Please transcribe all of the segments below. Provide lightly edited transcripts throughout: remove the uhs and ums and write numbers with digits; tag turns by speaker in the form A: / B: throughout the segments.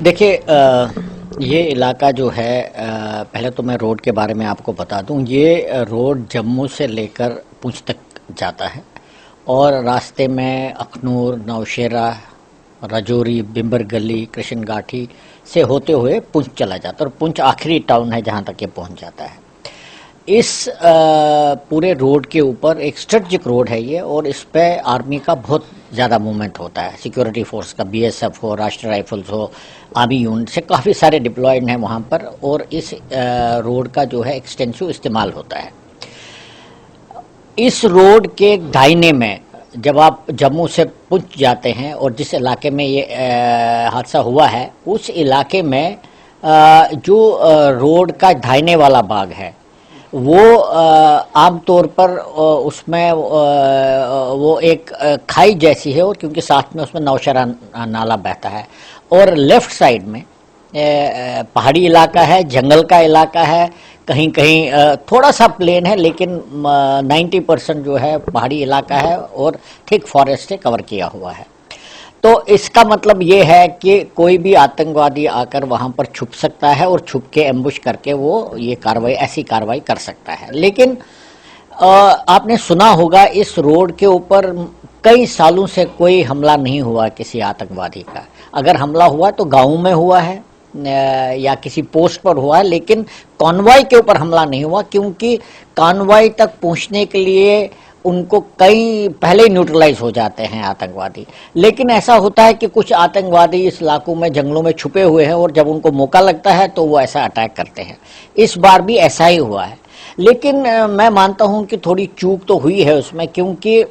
A: देखिए ये इलाका जो है पहले तो मैं रोड के बारे में आपको बता दूं। ये रोड जम्मू से लेकर पुंछ तक जाता है और रास्ते में अखनूर, नौशेरा, राजौरी, बिम्बर गली, कृष्ण घाटी से होते हुए पुंछ चला जाता है और पुंछ आखिरी टाउन है जहां तक ये पहुंच जाता है। इस पूरे रोड के ऊपर एक स्ट्रेटजिक रोड है ये, और इस पे आर्मी का बहुत ज़्यादा मूवमेंट होता है। सिक्योरिटी फोर्स का, बीएसएफ हो, राष्ट्रीय राइफल्स हो, आर्मी यूनिट से काफ़ी सारे डिप्लॉयड हैं वहाँ पर, और इस रोड का जो है एक्सटेंसिव इस्तेमाल होता है। इस रोड के दाहिने में जब आप जम्मू से पुंछ जाते हैं और जिस इलाके में ये हादसा हुआ है, उस इलाके में जो रोड का दाहिने वाला भाग है वो आमतौर पर उसमें वो एक खाई जैसी है, और क्योंकि साथ में उसमें नौशेरा नाला बहता है, और लेफ्ट साइड में पहाड़ी इलाका है, जंगल का इलाका है, कहीं कहीं थोड़ा सा प्लेन है, लेकिन 90% जो है पहाड़ी इलाका है और थिक फॉरेस्ट से कवर किया हुआ है। तो इसका मतलब ये है कि कोई भी आतंकवादी आकर वहां पर छुप सकता है और छुप के एम्बुश करके वो ये ऐसी कार्रवाई कर सकता है। लेकिन आपने सुना होगा इस रोड के ऊपर कई सालों से कोई हमला नहीं हुआ किसी आतंकवादी का। अगर हमला हुआ तो गाँव में हुआ है या किसी पोस्ट पर हुआ है, लेकिन कॉन्वॉय के ऊपर हमला नहीं हुआ, क्योंकि कॉन्वॉय तक पहुंचने के लिए उनको कई पहले ही न्यूट्रलाइज हो जाते हैं आतंकवादी। लेकिन ऐसा होता है कि कुछ आतंकवादी इस इलाकों में, जंगलों में छुपे हुए हैं, और जब उनको मौका लगता है तो वो ऐसा अटैक करते हैं। इस बार भी ऐसा ही हुआ है, लेकिन मैं मानता हूं कि थोड़ी चूक तो हुई है उसमें, क्योंकि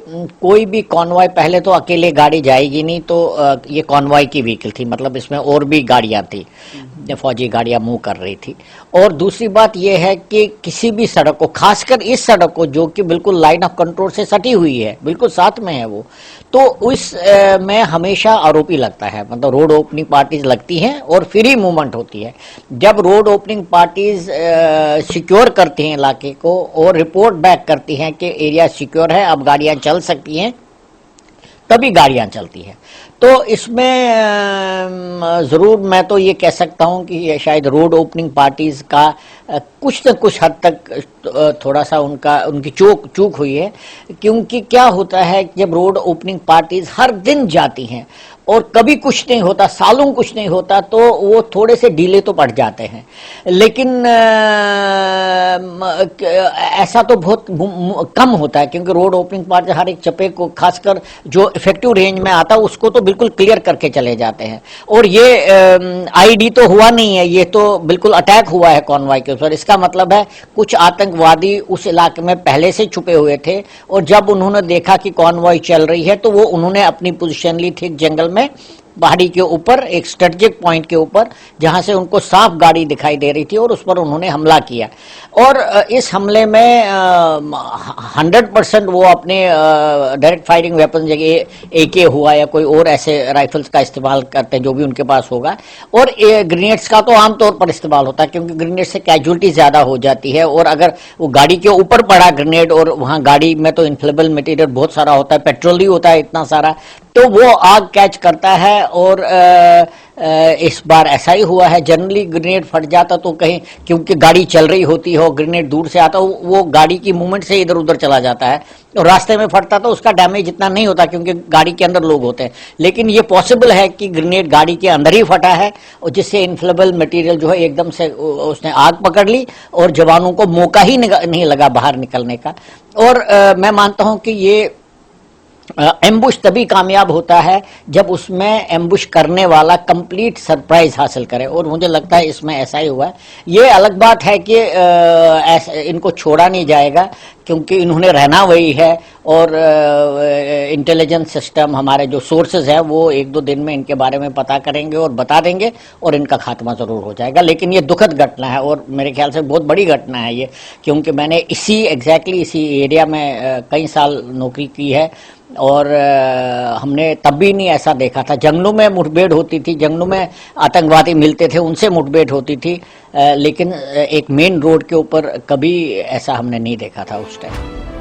A: कोई भी कॉन्वॉय, पहले तो अकेले गाड़ी जाएगी नहीं, तो ये कॉन्वॉय की व्हीकल थी, मतलब इसमें और भी गाड़ियां थी, फौजी गाड़ियां मूव कर रही थी। और दूसरी बात यह है कि किसी भी सड़क को, खासकर इस सड़क को जो कि बिल्कुल लाइन ऑफ कंट्रोल से सटी हुई है, बिल्कुल साथ में है वो, तो उस में हमेशा आरोपी लगता है, मतलब रोड ओपनिंग पार्टीज लगती हैं और फिर ही मूवमेंट होती है। जब रोड ओपनिंग पार्टीज सिक्योर करती हैं इलाके को और रिपोर्ट बैक करती हैं कि एरिया सिक्योर है, अब गाड़ियां चल सकती हैं, तभी गाड़ियां चलती हैं। तो इसमें ज़रूर मैं तो ये कह सकता हूं कि ये शायद रोड ओपनिंग पार्टीज का कुछ न कुछ हद तक थोड़ा सा उनकी चूक हुई है। क्योंकि क्या होता है, जब रोड ओपनिंग पार्टीज हर दिन जाती हैं और कभी कुछ नहीं होता, सालों कुछ नहीं होता, तो वो थोड़े से डीले तो पड़ जाते हैं। लेकिन ऐसा तो बहुत कम होता है, क्योंकि रोड ओपनिंग पार्टी हर एक चप्पे को, खासकर जो इफेक्टिव रेंज में आता है, उसको तो बिल्कुल क्लियर करके चले जाते हैं। और ये आईडी तो हुआ नहीं है, ये तो बिल्कुल अटैक हुआ है कॉन्वॉय के ऊपर। इसका मतलब है कुछ आतंकवादी उस इलाके में पहले से छुपे हुए थे, और जब उन्होंने देखा कि कॉन्वॉय चल रही है, तो वो उन्होंने अपनी पोजीशन ली थी जंगल में, पहाड़ी के ऊपर, एक स्ट्रेटेजिक पॉइंट के ऊपर, जहां से उनको साफ गाड़ी दिखाई दे रही थी, और उस पर उन्होंने हमला किया। और इस हमले में 100% वो अपने डायरेक्ट फायरिंग वेपन, जगह एके हुआ या कोई और ऐसे राइफल्स का इस्तेमाल करते हैं जो भी उनके पास होगा, और ग्रेनेड्स का तो आमतौर पर इस्तेमाल होता है, क्योंकि ग्रेनेड से कैजुअलिटी ज्यादा हो जाती है। और अगर वो गाड़ी के ऊपर पड़ा ग्रेनेड, और वहां गाड़ी में तो इन्फ्लेमेबल मटेरियल बहुत सारा होता है, पेट्रोल ही होता है इतना सारा, तो वो आग कैच करता है। और इस बार ऐसा ही हुआ है। जनरली ग्रेनेड फट जाता तो कहीं, क्योंकि गाड़ी चल रही होती है और ग्रेनेड दूर से आता, वो गाड़ी की मूवमेंट से इधर उधर चला जाता है, और रास्ते में फटता तो उसका डैमेज इतना नहीं होता, क्योंकि गाड़ी के अंदर लोग होते हैं। लेकिन ये पॉसिबल है कि ग्रेनेड गाड़ी के अंदर ही फटा है, और जिससे इन्फ्लेमेबल मटेरियल जो है एकदम से उसने आग पकड़ ली, और जवानों को मौका ही नहीं लगा बाहर निकलने का। और मैं मानता हूं कि ये एम्बुश तभी कामयाब होता है जब उसमें एम्बुश करने वाला कंप्लीट सरप्राइज हासिल करे, और मुझे लगता है इसमें ऐसा ही हुआ है। ये अलग बात है कि इनको छोड़ा नहीं जाएगा, क्योंकि इन्होंने रहना वही है, और इंटेलिजेंस सिस्टम, हमारे जो सोर्सेज हैं, वो 1-2 दिन में इनके बारे में पता करेंगे और बता देंगे, और इनका खात्मा ज़रूर हो जाएगा। लेकिन ये दुखद घटना है, और मेरे ख्याल से बहुत बड़ी घटना है ये, क्योंकि मैंने इसी एरिया में कई साल नौकरी की है, और हमने तब भी नहीं ऐसा देखा था। जंगलों में मुठभेड़ होती थी, जंगलों में आतंकवादी मिलते थे, उनसे मुठभेड़ होती थी, लेकिन एक मेन रोड के ऊपर कभी ऐसा हमने नहीं देखा था उस टाइम।